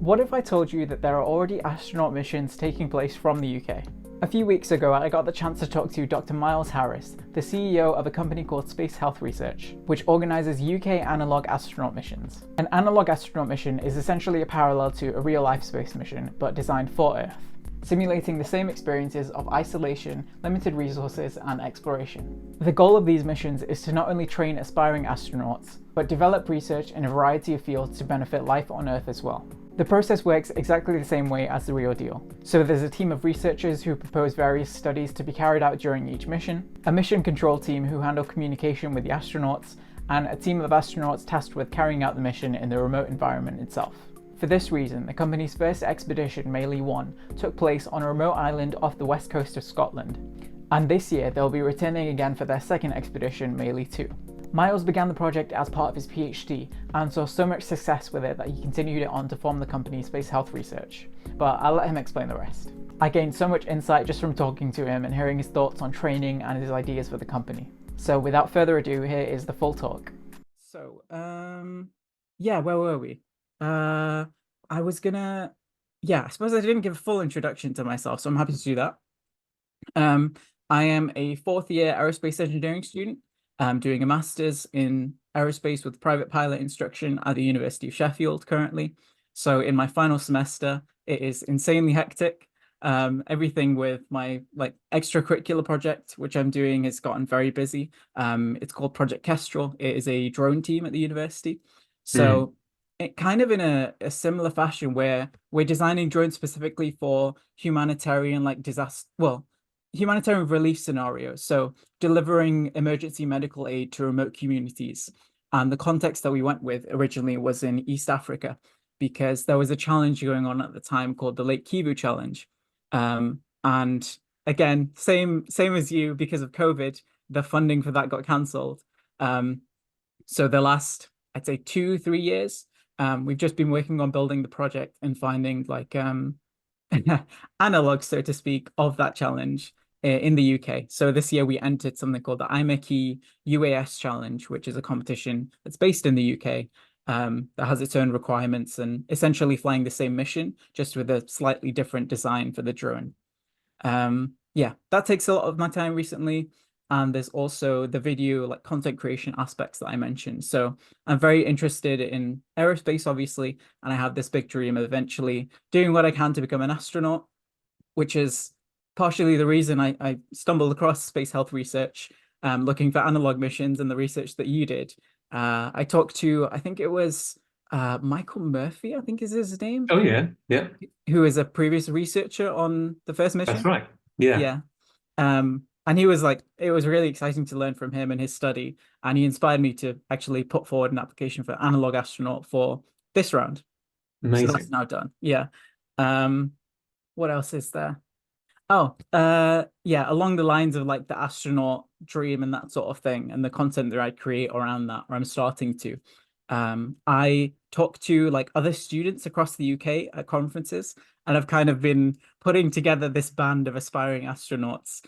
What if I told you that there are already astronaut missions taking place from the UK? A few weeks ago, I got the chance to talk to Dr Myles Harris, the CEO of a company called Space Health Research, which organises UK analog astronaut missions. An analog astronaut mission is essentially a parallel to a real-life space mission, but designed for Earth, simulating the same experiences of isolation, limited resources, and exploration. The goal of these missions is to not only train aspiring astronauts, but develop research in a variety of fields to benefit life on Earth as well. The process works exactly the same way as the real deal. So there's a team of researchers who propose various studies to be carried out during each mission, a mission control team who handle communication with the astronauts, and a team of astronauts tasked with carrying out the mission in the remote environment itself. For this reason, the company's first expedition, Meili 1, took place on a remote island off the west coast of Scotland. And this year, they'll be returning again for their second expedition, Meili 2. Myles began the project as part of his PhD and saw so much success with it that he continued it on to form the company Space Health Research, but I'll let him explain the rest. I gained so much insight just from talking to him and hearing his thoughts on training and his ideas for the company. So without further ado, here is the full talk. So, yeah, where were we? I suppose I didn't give a full introduction to myself, so I'm happy to do that. I am a fourth year aerospace engineering student. I'm doing a master's in aerospace with private pilot instruction at the University of Sheffield currently. So in my final semester, it is insanely hectic. Everything with my extracurricular project, which I'm doing, has gotten very busy. It's called Project Kestrel. It is a drone team at the university. So it kind of in a similar fashion where we're designing drones specifically for humanitarian humanitarian relief scenarios. So delivering emergency medical aid to remote communities. And the context that we went with originally was in East Africa, because there was a challenge going on at the time called the Lake Kivu Challenge. And again, same as you, because of COVID, the funding for that got cancelled. So the last, I'd say 2-3 years, we've just been working on building the project and finding analogs, so to speak, of that challenge in the UK. So this year we entered something called the IMechE UAS Challenge, which is a competition that's based in the UK, that has its own requirements and essentially flying the same mission, just with a slightly different design for the drone. Yeah, that takes a lot of my time recently. And there's also the video content creation aspects that I mentioned. So I'm very interested in aerospace, obviously, and I have this big dream of eventually doing what I can to become an astronaut, which is partially the reason I stumbled across Space Health Research, looking for analog missions and the research that you did. I talked to, I think it was Michael Murphy, I think is his name. Oh yeah, yeah. Who is a previous researcher on the first mission. That's right. Yeah. Yeah. And he was like, it was really exciting to learn from him and his study. And he inspired me to actually put forward an application for Analog Astronaut for this round. So that's Amazing. now done. Yeah. What else is there? Oh, yeah, along the lines of the astronaut dream and that sort of thing, and the content that I create around that, or I'm starting to. I talk to other students across the UK at conferences, and I've kind of been putting together this band of aspiring astronauts,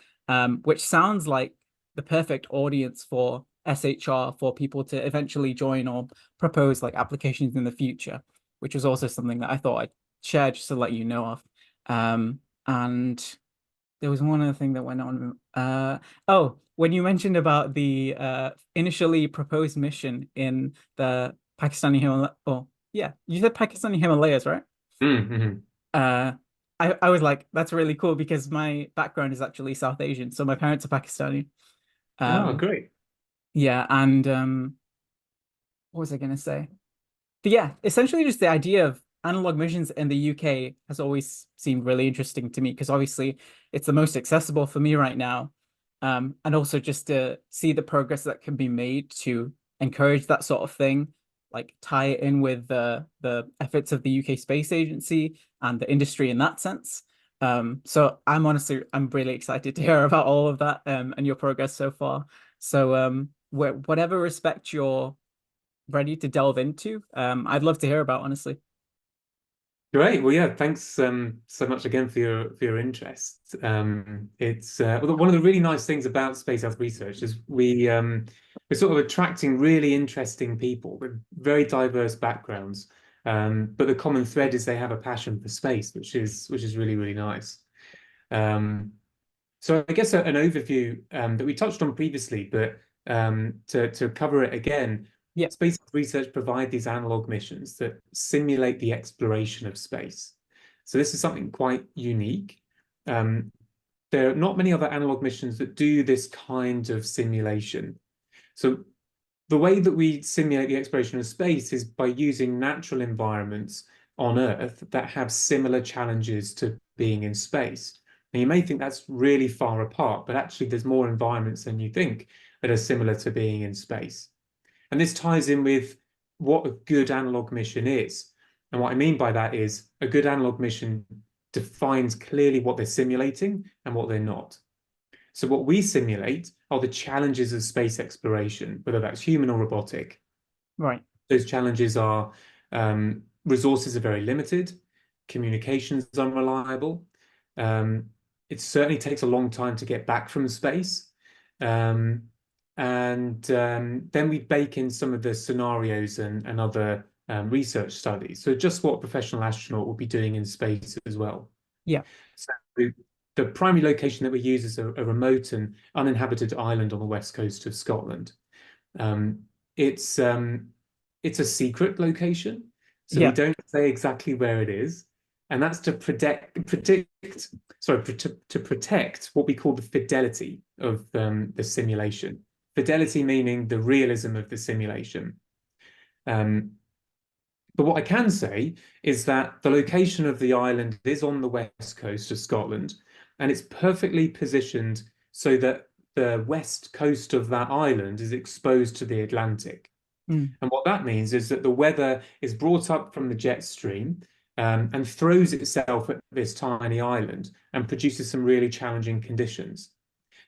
which sounds like the perfect audience for SHR, for people to eventually join or propose applications in the future, which was also something that I thought I'd share just to let you know of. And there was one other thing that went on. When you mentioned about the initially proposed mission in the Pakistani Himalaya, yeah, you said Pakistani Himalayas, right? Mm-hmm. I was like, that's really cool because my background is actually South Asian, so my parents are Pakistani. Oh, great. Yeah, and what was I gonna say? But yeah, essentially just the idea of analog missions in the UK has always seemed really interesting to me because obviously it's the most accessible for me right now. And also just to see the progress that can be made to encourage that sort of thing, tie it in with the efforts of the UK Space Agency and the industry in that sense. So I'm really excited to hear about all of that and your progress so far. So whatever respect you're ready to delve into, I'd love to hear about, honestly. Great. Well, yeah, thanks so much again for your interest. It's one of the really nice things about Space Health Research is we're sort of attracting really interesting people with very diverse backgrounds But the common thread is they have a passion for space, which is really, really nice. Um, so I guess an overview that we touched on previously, but to cover it again, Yeah. space research provide these analog missions that simulate the exploration of space. So this is something quite unique. Um, there are not many other analog missions that do this kind of simulation. So the way that we simulate the exploration of space is by using natural environments on Earth that have similar challenges to being in space. And you may think that's really far apart, but actually there's more environments than you think that are similar to being in space. And this ties in with what a good analog mission is. And what I mean by that is a good analog mission defines clearly what they're simulating and what they're not. So what we simulate are the challenges of space exploration, whether that's human or robotic. Right. Those challenges are resources are very limited, communications unreliable. It certainly takes a long time to get back from space. Um, and then we bake in some of the scenarios and other research studies. So just what a professional astronaut will be doing in space as well. Yeah. So the primary location that we use is a remote and uninhabited island on the west coast of Scotland. Um, it's it's a secret location, so we Yeah. don't say exactly where it is, and that's to to protect what we call the fidelity of the simulation. Fidelity meaning the realism of the simulation. Um, but what I can say is that the location of the island is on the west coast of Scotland, and it's perfectly positioned so that the west coast of that island is exposed to the Atlantic. Mm. And what that means is that the weather is brought up from the jet stream and throws itself at this tiny island and produces some really challenging conditions.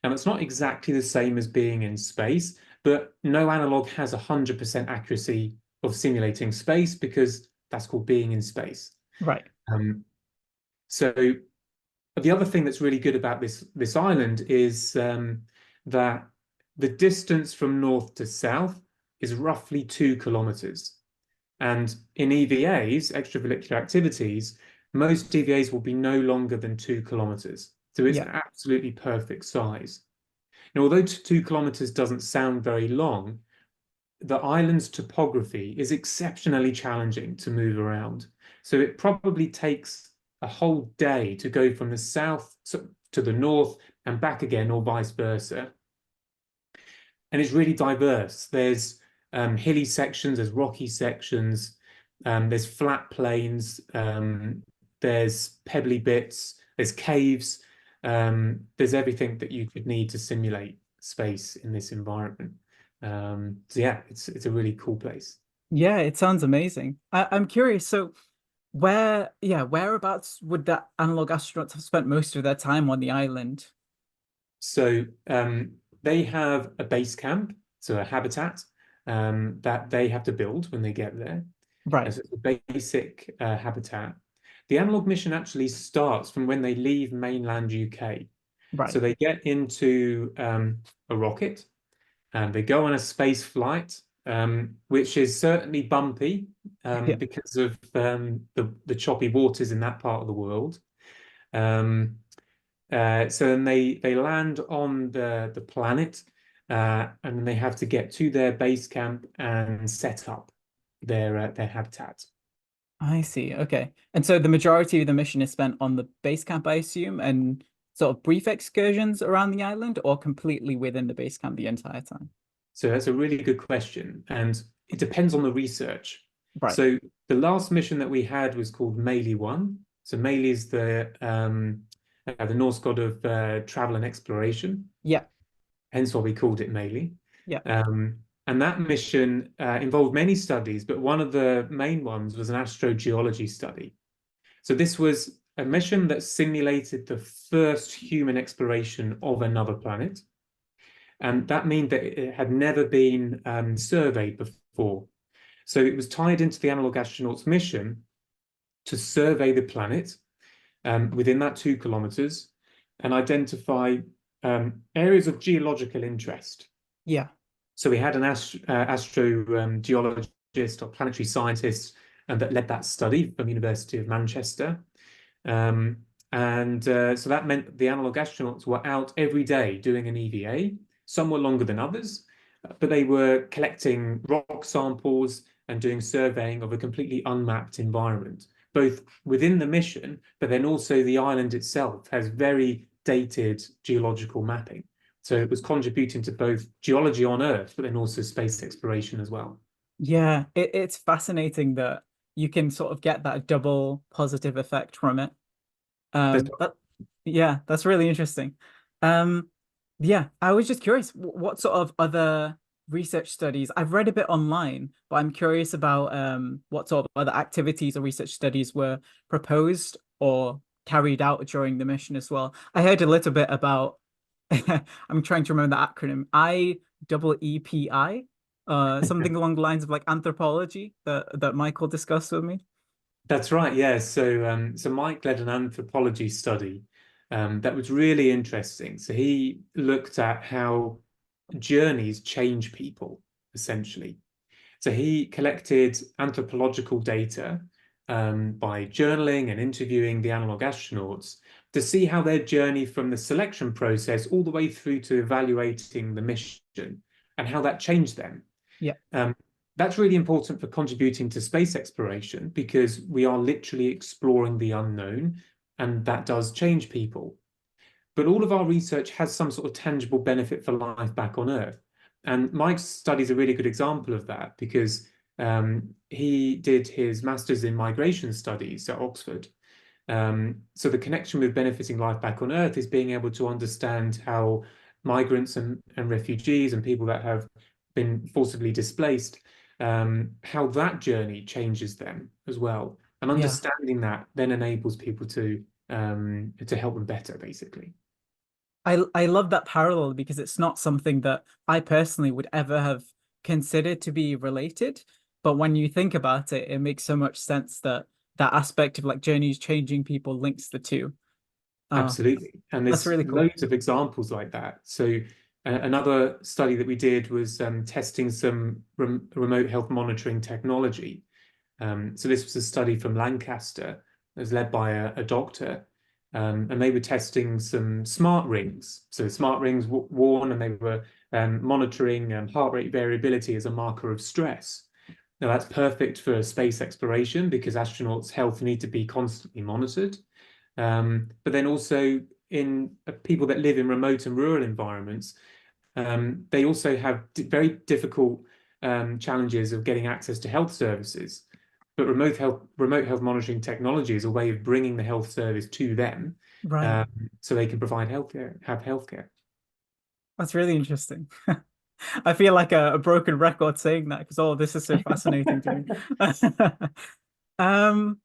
Now, it's not exactly the same as being in space, but no analog has 100% accuracy of simulating space because that's called being in space. Right. Um, so the other thing that's really good about this island is that the distance from north to south is roughly 2 kilometers. And in EVAs, extravehicular activities, most EVAs will be no longer than 2 kilometers. So it's Yeah. an absolutely perfect size. Now, although 2 kilometers doesn't sound very long, the island's topography is exceptionally challenging to move around. So it probably takes a whole day to go from the south to the north and back again, or vice versa. And it's really diverse. There's hilly sections, there's rocky sections, there's flat plains, there's pebbly bits, there's caves, there's everything that you could need to simulate space in this environment. So yeah, it's a really cool place. Yeah, it sounds amazing. I'm curious. So whereabouts would that analog astronauts have spent most of their time on the island? So they have a base camp, so a habitat that they have to build when they get there. Right. So it's a basic habitat. The analog mission actually starts from when they leave mainland UK. So Right. they get into a rocket and they go on a space flight, which is certainly bumpy Yeah. because of the choppy waters in that part of the world. Um, so then they land on the planet, and then they have to get to their base camp and set up their habitat. I see. Okay. And so the majority of the mission is spent on the base camp, I assume, and sort of brief excursions around the island, or completely within the base camp the entire time? So that's a really good question, and it depends on the research. Right. So the last mission that we had was called Meili 1. So Meili is the Norse god of travel and exploration, Yeah. hence why we called it Meili. Yeah. And that mission involved many studies, but one of the main ones was an astrogeology study. So this was a mission that simulated the first human exploration of another planet. And that meant that it had never been surveyed before. So it was tied into the Analog Astronaut's mission to survey the planet within that 2 kilometers and identify areas of geological interest. Yeah. So we had an astrogeologist or planetary scientist that led that study from University of Manchester. Um, so that meant the analog astronauts were out every day doing an EVA. Some were longer than others, but they were collecting rock samples and doing surveying of a completely unmapped environment, both within the mission, but then also the island itself has very dated geological mapping. So it was contributing to both geology on Earth, but then also space exploration as well. Yeah, it's fascinating that you can sort of get that double positive effect from it. That's That yeah, that's really interesting. Um, yeah, I was just curious, what sort of other research studies? I've read a bit online, but I'm curious about what sort of other activities or research studies were proposed or carried out during the mission as well. I heard a little bit about I'm trying to remember the acronym IEEPI, something along the lines of like anthropology that Michael discussed with me. That's right, yeah. So Mike led an anthropology study that was really interesting. So he looked at how journeys change people, essentially. So he collected anthropological data by journaling and interviewing the analog astronauts to see how their journey from the selection process all the way through to evaluating the mission and how that changed them. Yeah, Um, that's really important for contributing to space exploration because we are literally exploring the unknown, and that does change people. But all of our research has some sort of tangible benefit for life back on Earth. And Mike's study is a really good example of that because he did his master's in migration studies at Oxford. So the connection with benefiting life back on Earth is being able to understand how migrants and refugees and people that have been forcibly displaced, how that journey changes them as well. And yeah. understanding that then enables people to help them better, basically. I love that parallel because it's not something that I personally would ever have considered to be related. But when you think about it, it makes so much sense that that aspect of like journeys changing people links the two. Oh, Absolutely. And that's there's really cool. loads of examples like that. So another study that we did was testing some remote health monitoring technology. So this was a study from Lancaster. It was led by a doctor. And they were testing some smart rings. So smart rings worn, and they were monitoring heart rate variability as a marker of stress. Now that's perfect for space exploration because astronauts' health need to be constantly monitored. But then also in people that live in remote and rural environments, they also have very difficult challenges of getting access to health services. But remote health monitoring technology is a way of bringing the health service to them, Right. um, so they can provide healthcare, have healthcare. That's really interesting. I feel like a broken record saying that because oh, this is so fascinating to me. Um,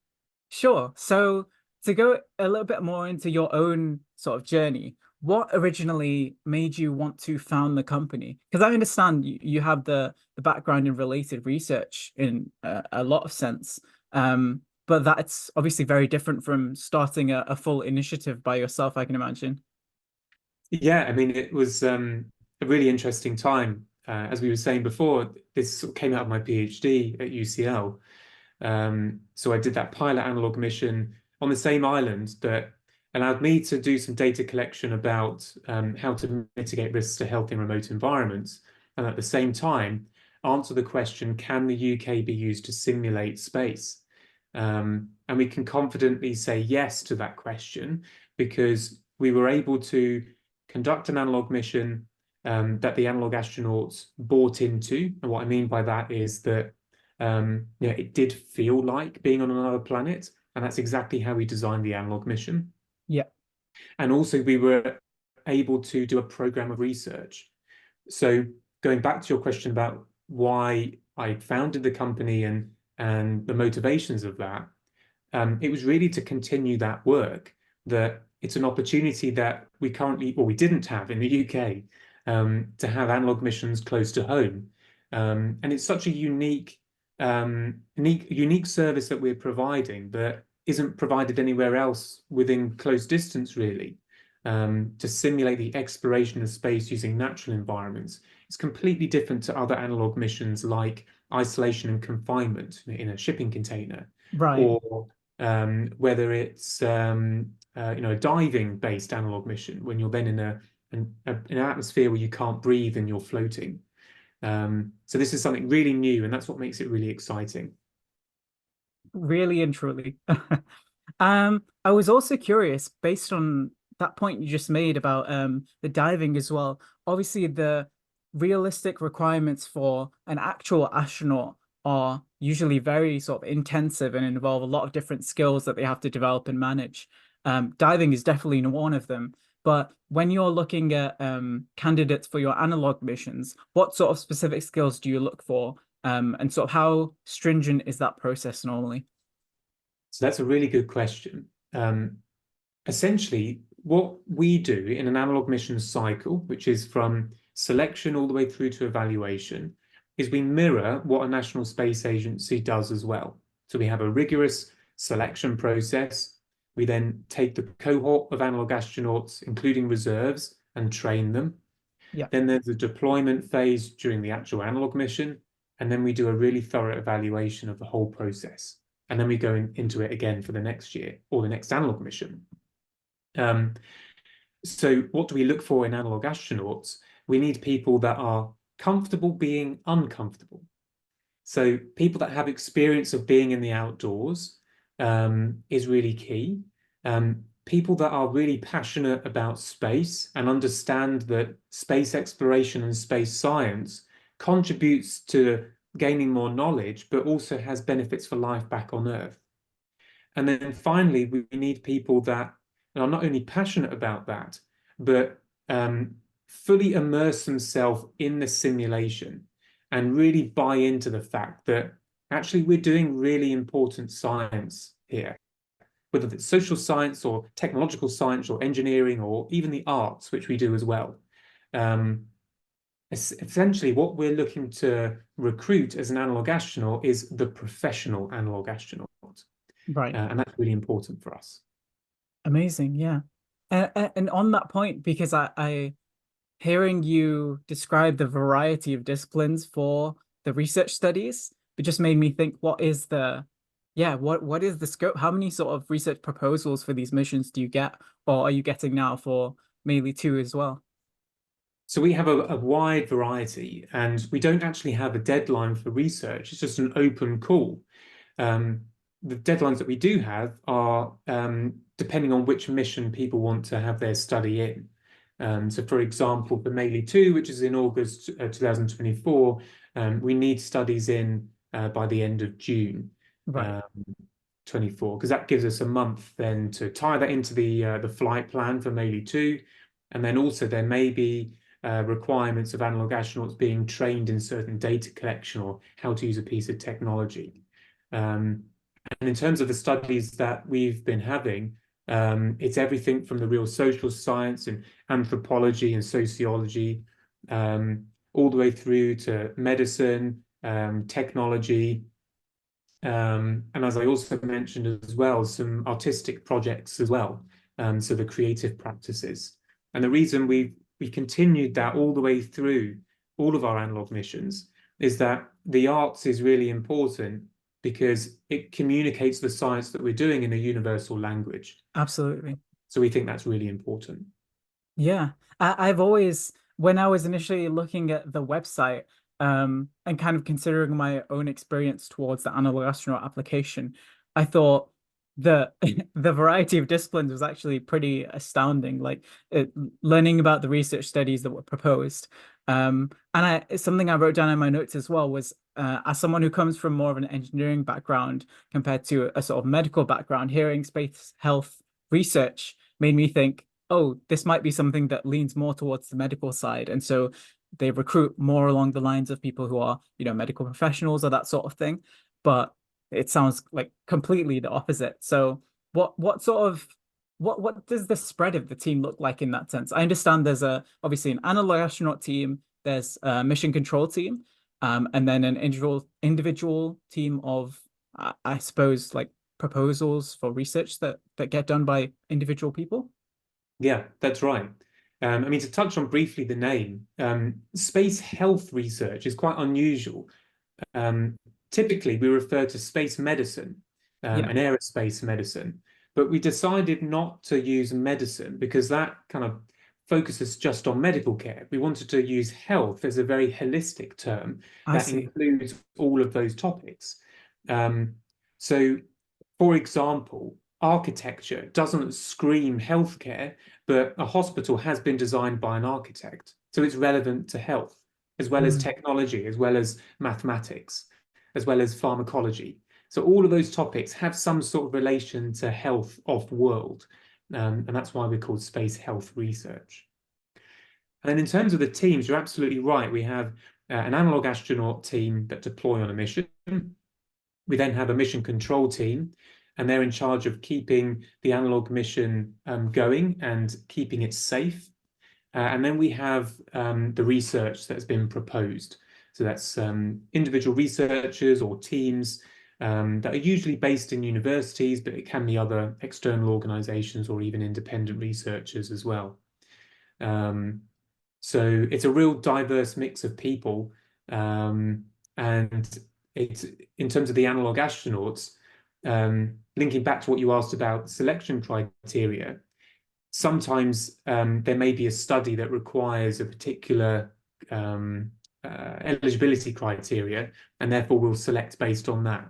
Sure. So to go a little bit more into your own sort of journey, what originally made you want to found the company? Because I understand you have the background in related research in a lot of sense, but that's obviously very different from starting a full initiative by yourself, I can imagine. Yeah, I mean, it was a really interesting time. As we were saying before, this sort of came out of my PhD at UCL. So I did that pilot analog mission on the same island that allowed me to do some data collection about how to mitigate risks to health in remote environments. And at the same time, answer the question, can the UK be used to simulate space? And we can confidently say yes to that question because we were able to conduct an analog mission that the analog astronauts bought into. And what I mean by that is that it did feel like being on another planet, and that's exactly how we designed the analog mission. Yeah, And also, we were able to do a program of research. So, going back to your question about why I founded the company and the motivations of that, it was really to continue that work. That it's an opportunity that we currently, or we didn't have in the UK, to have analog missions close to home. And it's such a unique service that we're providing that isn't provided anywhere else within close distance, really. To simulate the exploration of space using natural environments. It's completely different to other analog missions like isolation and confinement in a shipping container, Right. or whether it's a diving-based analog mission when you're then in an atmosphere where you can't breathe and you're floating. So this is something really new, and that's what makes it really exciting. Really and truly. I was also curious, based on that point you just made about the diving as well. Obviously, the realistic requirements for an actual astronaut are usually very sort of intensive and involve a lot of different skills that they have to develop and manage. Diving is definitely one of them. But when you're looking at candidates for your analog missions, what sort of specific skills do you look for? And sort of how stringent is that process normally? So that's a really good question. Essentially, what we do in an analog mission cycle, which is from selection all the way through to evaluation, is we mirror what a National Space Agency does as well. So we have a rigorous selection process. We then take the cohort of analog astronauts, including reserves, and train them. Yeah. Then there's a deployment phase during the actual analog mission, and then we do a really thorough evaluation of the whole process. And then we go into it again for the next year or the next analog mission. So what do we look for in analog astronauts? We need people that are comfortable being uncomfortable. So people that have experience of being in the outdoors is really key. People that are really passionate about space and understand that space exploration and space science contributes to gaining more knowledge, but also has benefits for life back on Earth. And then finally, we need people that are not only passionate about that, but fully immerse themselves in the simulation and really buy into the fact that actually we're doing really important science here, whether it's social science or technological science or engineering or even the arts, which we do as well. Essentially, what we're looking to recruit as an analog astronaut is the professional analog astronaut. Right. And that's really important for us. Amazing. Yeah. And on that point, because I hearing you describe the variety of disciplines for the research studies, it just made me think, what is the scope? How many sort of research proposals for these missions do you get, or are you getting now for mainly two as well? So we have a wide variety, and we don't actually have a deadline for research. It's just an open call. The deadlines that we do have are depending on which mission people want to have their study in. So for example, for Meili 2, which is in August 2024, we need studies in by the end of June Right. 24, because that gives us a month then to tie that into the flight plan for Meili 2. And then also there may be requirements of analog astronauts being trained in certain data collection or how to use a piece of technology. And in terms of the studies that we've been having, it's everything from the real social science and anthropology and sociology, all the way through to medicine, technology, and as I also mentioned as well, some artistic projects as well, so the creative practices. And the reason we continued that all the way through all of our analog missions is that the arts is really important because it communicates the science that we're doing in a universal language. Absolutely. So we think that's really important. Yeah, I've always, when I was initially looking at the website, and kind of considering my own experience towards the Analog Astronaut application, I thought the the variety of disciplines was actually pretty astounding. Like learning about the research studies that were proposed, and it's something I wrote down in my notes as well was as someone who comes from more of an engineering background compared to a sort of medical background, hearing space health research made me think, oh, this might be something that leans more towards the medical side. And so they recruit more along the lines of people who are, medical professionals or that sort of thing. But it sounds like completely the opposite. So what sort of what does the spread of the team look like in that sense? I understand there's obviously an analog astronaut team, there's a mission control team, and then an individual team of I suppose like proposals for research that get done by individual people. Yeah, that's right. I mean, to touch on briefly the name, space health research is quite unusual. typically we refer to space medicine Yeah. and aerospace medicine, but we decided not to use medicine because that kind of focuses just on medical care. We wanted to use health as a very holistic term I that see. includes all of those topics. Um, so, for example, architecture doesn't scream healthcare, but a hospital has been designed by an architect. So it's relevant to health, as well as Mm. technology, as well as mathematics, as well as pharmacology. So all of those topics have some sort of relation to health off world. And that's why we're called space health research. And then in terms of the teams, you're absolutely right. We have an analog astronaut team that deploy on a mission. We then have a mission control team, and they're in charge of keeping the analog mission going and keeping it safe. And then we have the research that's been proposed. So that's individual researchers or teams that are usually based in universities, but it can be other external organizations or even independent researchers as well. So it's a real diverse mix of people. And it's in terms of the analog astronauts, linking back to what you asked about selection criteria, sometimes there may be a study that requires a particular eligibility criteria, and therefore we'll select based on that.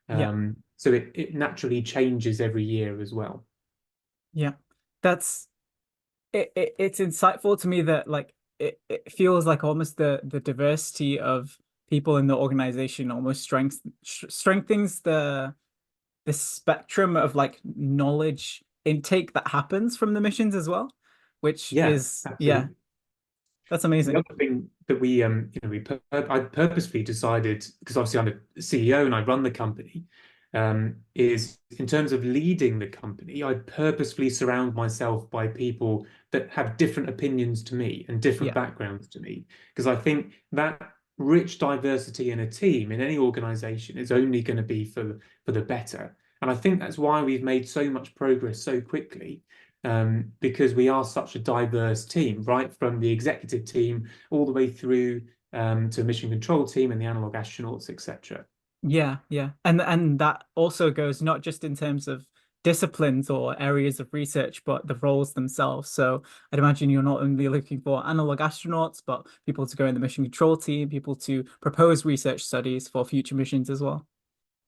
Yeah. So it naturally changes every year as well. Yeah. That's it's insightful to me that like it feels like almost the diversity of people in the organization almost strengthens the spectrum of like knowledge intake that happens from the missions as well, which Yeah, is, yeah, absolutely. that's The amazing. other thing that I purposefully decided, because obviously I'm a CEO and I run the company, is in terms of leading the company, I purposefully surround myself by people that have different opinions to me and different Yeah. backgrounds to me, because I think that rich diversity in a team in any organization is only going to be for the better. And I think that's why we've made so much progress so quickly, because we are such a diverse team, right from the executive team all the way through to mission control team and the analog astronauts, etc. Yeah, yeah. And that also goes not just in terms of disciplines or areas of research, but the roles themselves. So I'd imagine you're not only looking for analog astronauts, but people to go in the mission control team, people to propose research studies for future missions as well.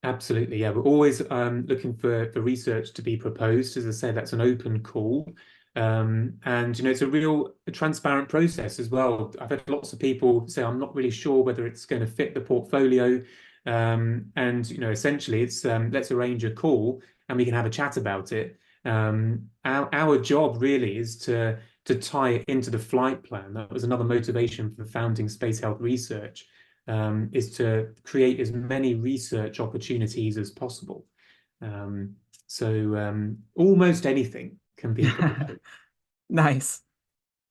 Absolutely, yeah. We're always looking for research to be proposed. As I say, that's an open call. And it's a real transparent process as well. I've had lots of people say, I'm not really sure whether it's going to fit the portfolio. And essentially it's let's arrange a call and we can have a chat about it. Our job really is to tie it into the flight plan. That was another motivation for founding Space Health Research, is to create as many research opportunities as possible. So almost anything can be proposed. Nice.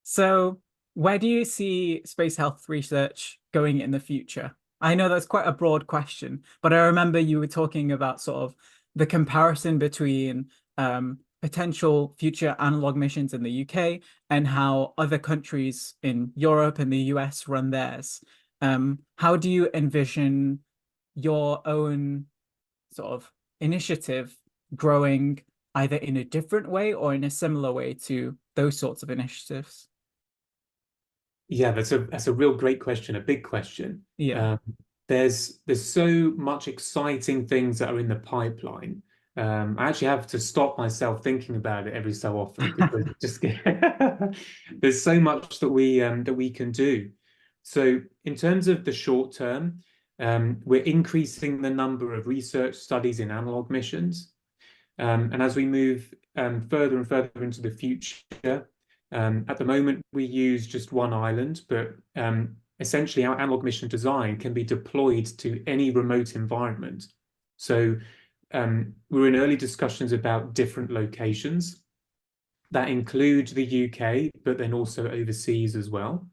So, where do you see space health research going in the future? I know that's quite a broad question, but I remember you were talking about sort of the comparison between potential future analog missions in the UK and how other countries in Europe and the US run theirs. How do you envision your own sort of initiative growing either in a different way or in a similar way to those sorts of initiatives? Yeah, that's a real great question, a big question. Yeah. Um, there's so much exciting things that are in the pipeline. I actually have to stop myself thinking about it every so often because it just there's so much that we can do. So in terms of the short term, we're increasing the number of research studies in analog missions. And as we move further and further into the future, at the moment we use just one island, but essentially our analog mission design can be deployed to any remote environment. So we're in early discussions about different locations that include the UK, but then also overseas as well,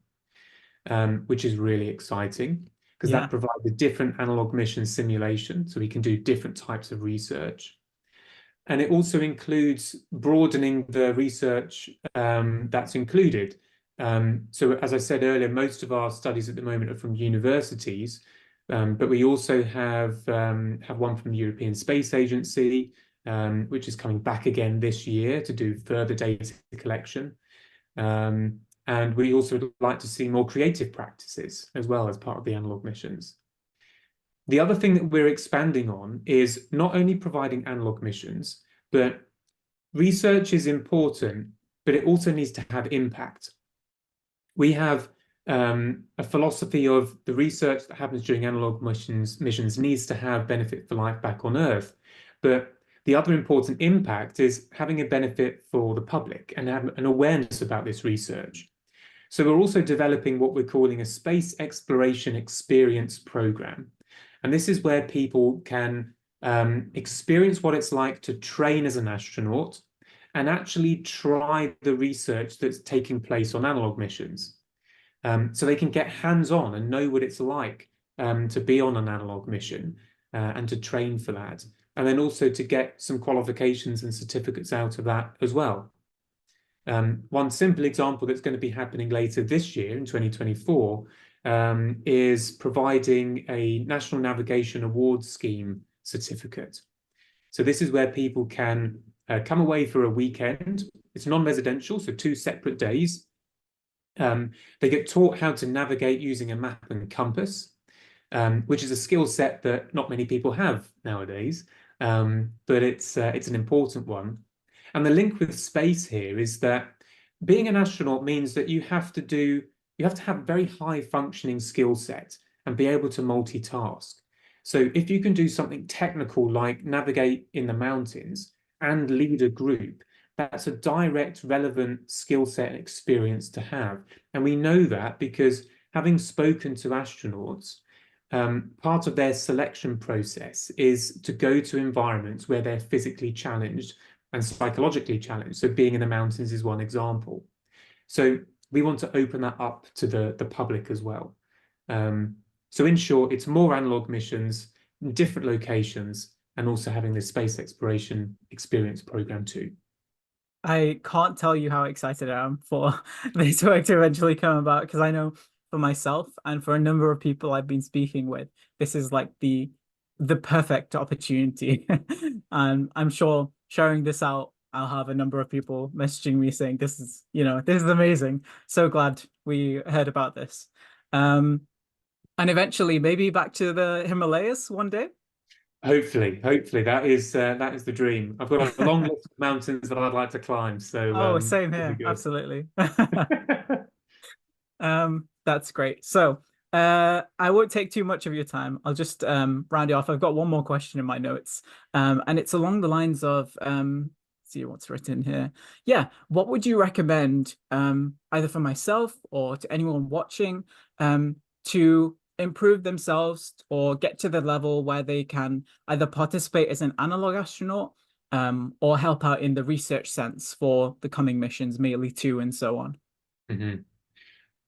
which is really exciting because that Yeah. provides a different analog mission simulation, so we can do different types of research. And it also includes broadening the research that's included. So as I said earlier, most of our studies at the moment are from universities, But we also have one from the European Space Agency, which is coming back again this year to do further data collection. And we also would like to see more creative practices as well as part of the analog missions. The other thing that we're expanding on is not only providing analog missions, but research is important, but it also needs to have impact. We have a philosophy of the research that happens during analog missions needs to have benefit for life back on Earth. But the other important impact is having a benefit for the public and have an awareness about this research. So we're also developing what we're calling a space exploration experience program. And this is where people can experience what it's like to train as an astronaut and actually try the research that's taking place on analog missions. So they can get hands-on and know what it's like to be on an analog mission and to train for that. And then also to get some qualifications and certificates out of that as well. One simple example that's going to be happening later this year in 2024 is providing a National Navigation Awards Scheme certificate. So this is where people can come away for a weekend. It's non-residential, so 2 separate days. They get taught how to navigate using a map and compass, which is a skill set that not many people have nowadays, but it's an important one. And the link with space here is that being an astronaut means that you have to have a very high functioning skill set and be able to multitask. So if you can do something technical like navigate in the mountains and lead a group, that's a direct relevant skill set and experience to have. And we know that because having spoken to astronauts, part of their selection process is to go to environments where they're physically challenged and psychologically challenged. So being in the mountains is one example. So we want to open that up to the public as well. So in short, it's more analog missions, different locations, and also having this space exploration experience program too. I can't tell you how excited I am for this work to eventually come about, because I know for myself and for a number of people I've been speaking with, this is like the perfect opportunity. And I'm sure sharing this out, I'll have a number of people messaging me saying this is, this is amazing. So glad we heard about this. And eventually maybe back to the Himalayas one day. Hopefully that is the dream. I've got a long list of mountains that I'd like to climb, so Oh, same it'll be here. good. Absolutely. That's great. So, I won't take too much of your time. I'll just round it off. I've got one more question in my notes. And it's along the lines of see what's written here. Yeah, what would you recommend either for myself or to anyone watching to improve themselves or get to the level where they can either participate as an analog astronaut or help out in the research sense for the coming missions, Mealy 2 and so on? Mhm.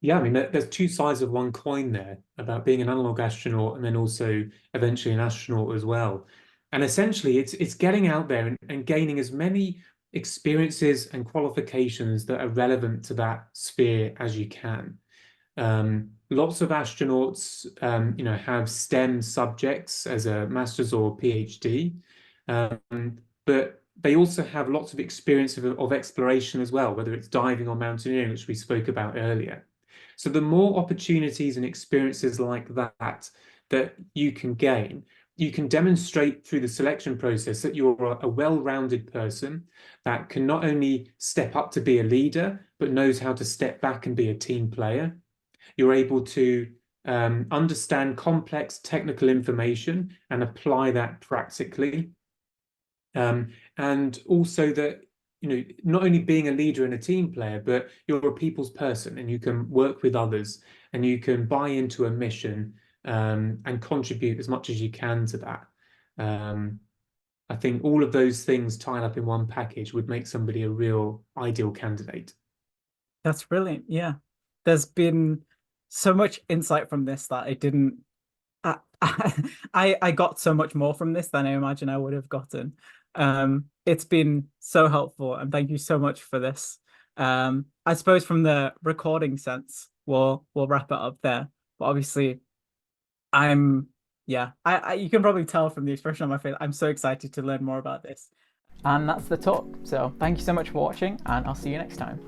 Yeah, I mean, there's 2 sides of one coin there about being an analog astronaut and then also eventually an astronaut as well. And essentially, it's getting out there and gaining as many experiences and qualifications that are relevant to that sphere as you can. Lots of astronauts, have STEM subjects as a master's or PhD, but they also have lots of experience of exploration as well, whether it's diving or mountaineering, which we spoke about earlier. So the more opportunities and experiences like that you can gain, you can demonstrate through the selection process that you're a well-rounded person that can not only step up to be a leader, but knows how to step back and be a team player. You're able to understand complex technical information and apply that practically. And also that, not only being a leader and a team player, but you're a people's person and you can work with others and you can buy into a mission and contribute as much as you can to that. I think all of those things tied up in one package would make somebody a real ideal candidate. That's brilliant. Yeah. There's been so much insight from this that I didn't I, I got so much more from this than I imagine I would have gotten. It's been so helpful and thank you so much for this. I suppose from the recording sense, we'll wrap it up there. But obviously I'm Yeah, you can probably tell from the expression on my face. I'm so excited to learn more about this. And that's the talk. So thank you so much for watching, and I'll see you next time.